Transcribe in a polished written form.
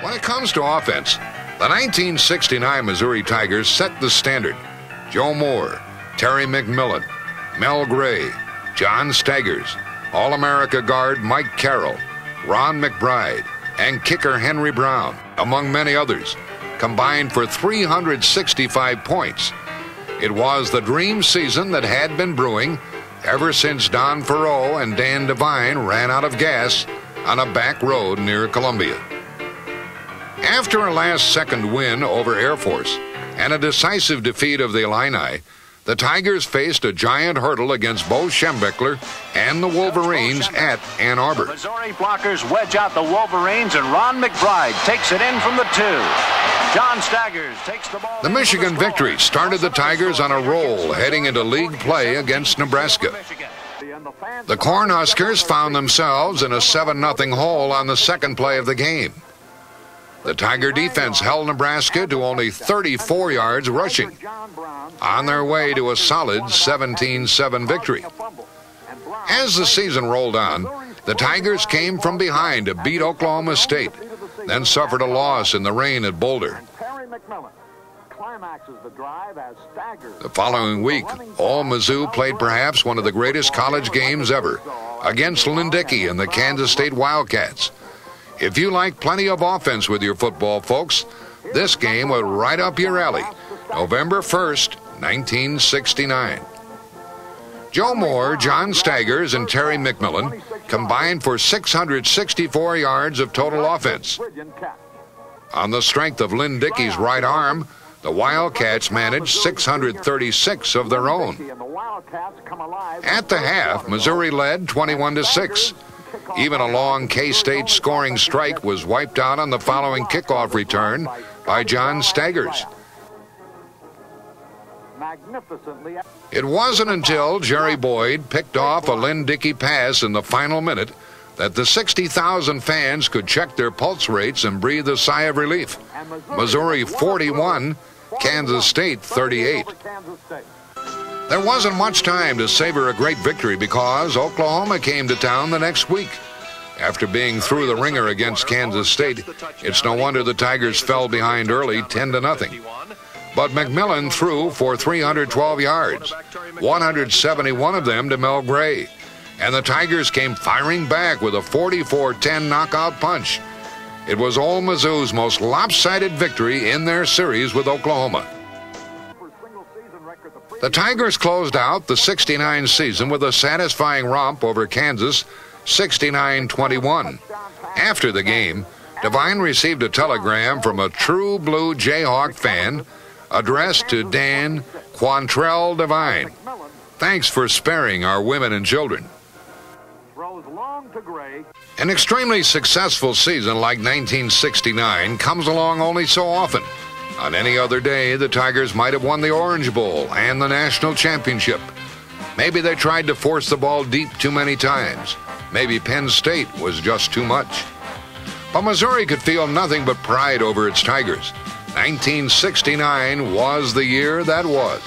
When it comes to offense, the 1969 Missouri Tigers set the standard. Joe Moore, Terry McMillan, Mel Gray, John Staggers, All-America guard Mike Carroll, Ron McBride, and kicker Henry Brown, among many others, combined for 365 points. It was the dream season that had been brewing ever since Don Farrow and Dan Devine ran out of gas on a back road near Columbia. After a last-second win over Air Force and a decisive defeat of the Illini, the Tigers faced a giant hurdle against Bo Schembechler and the Wolverines at Ann Arbor. The Missouri blockers wedge out the Wolverines, and Ron McBride takes it in from the 2. John Staggers takes the ball. The Michigan victory started the Tigers on a roll heading into league play against Nebraska. The Cornhuskers found themselves in a 7-0 hole on the second play of the game. The Tiger defense held Nebraska to only 34 yards rushing, on their way to a solid 17-7 victory. As the season rolled on, the Tigers came from behind to beat Oklahoma State, then suffered a loss in the rain at Boulder. The following week, Ole Mizzou played perhaps one of the greatest college games ever against Lynn Dickey and the Kansas State Wildcats. If you like plenty of offense with your football, folks, this game was right up your alley. November 1st, 1969. Joe Moore, John Staggers, and Terry McMillan combined for 664 yards of total offense. On the strength of Lynn Dickey's right arm, the Wildcats managed 636 of their own. At the half, Missouri led 21-6. Even a long K-State scoring strike was wiped out on the following kickoff return by John Staggers. It wasn't until Jerry Boyd picked off a Lynn Dickey pass in the final minute that the 60,000 fans could check their pulse rates and breathe a sigh of relief. Missouri 41, Kansas State 38. There wasn't much time to savor a great victory because Oklahoma came to town the next week. After being through the ringer against Kansas State, it's no wonder the Tigers fell behind early 10-0. But McMillan threw for 312 yards, 171 of them to Mel Gray. And the Tigers came firing back with a 44-10 knockout punch. It was Ole Mizzou's most lopsided victory in their series with Oklahoma. The Tigers closed out the '69 season with a satisfying romp over Kansas, 69-21. After the game, Devine received a telegram from a true blue Jayhawk fan addressed to Dan Quantrell Devine. Thanks for sparing our women and children. An extremely successful season like 1969 comes along only so often. On any other day, the Tigers might have won the Orange Bowl and the national championship. Maybe they tried to force the ball deep too many times. Maybe Penn State was just too much. But Missouri could feel nothing but pride over its Tigers. 1969 was the year that was.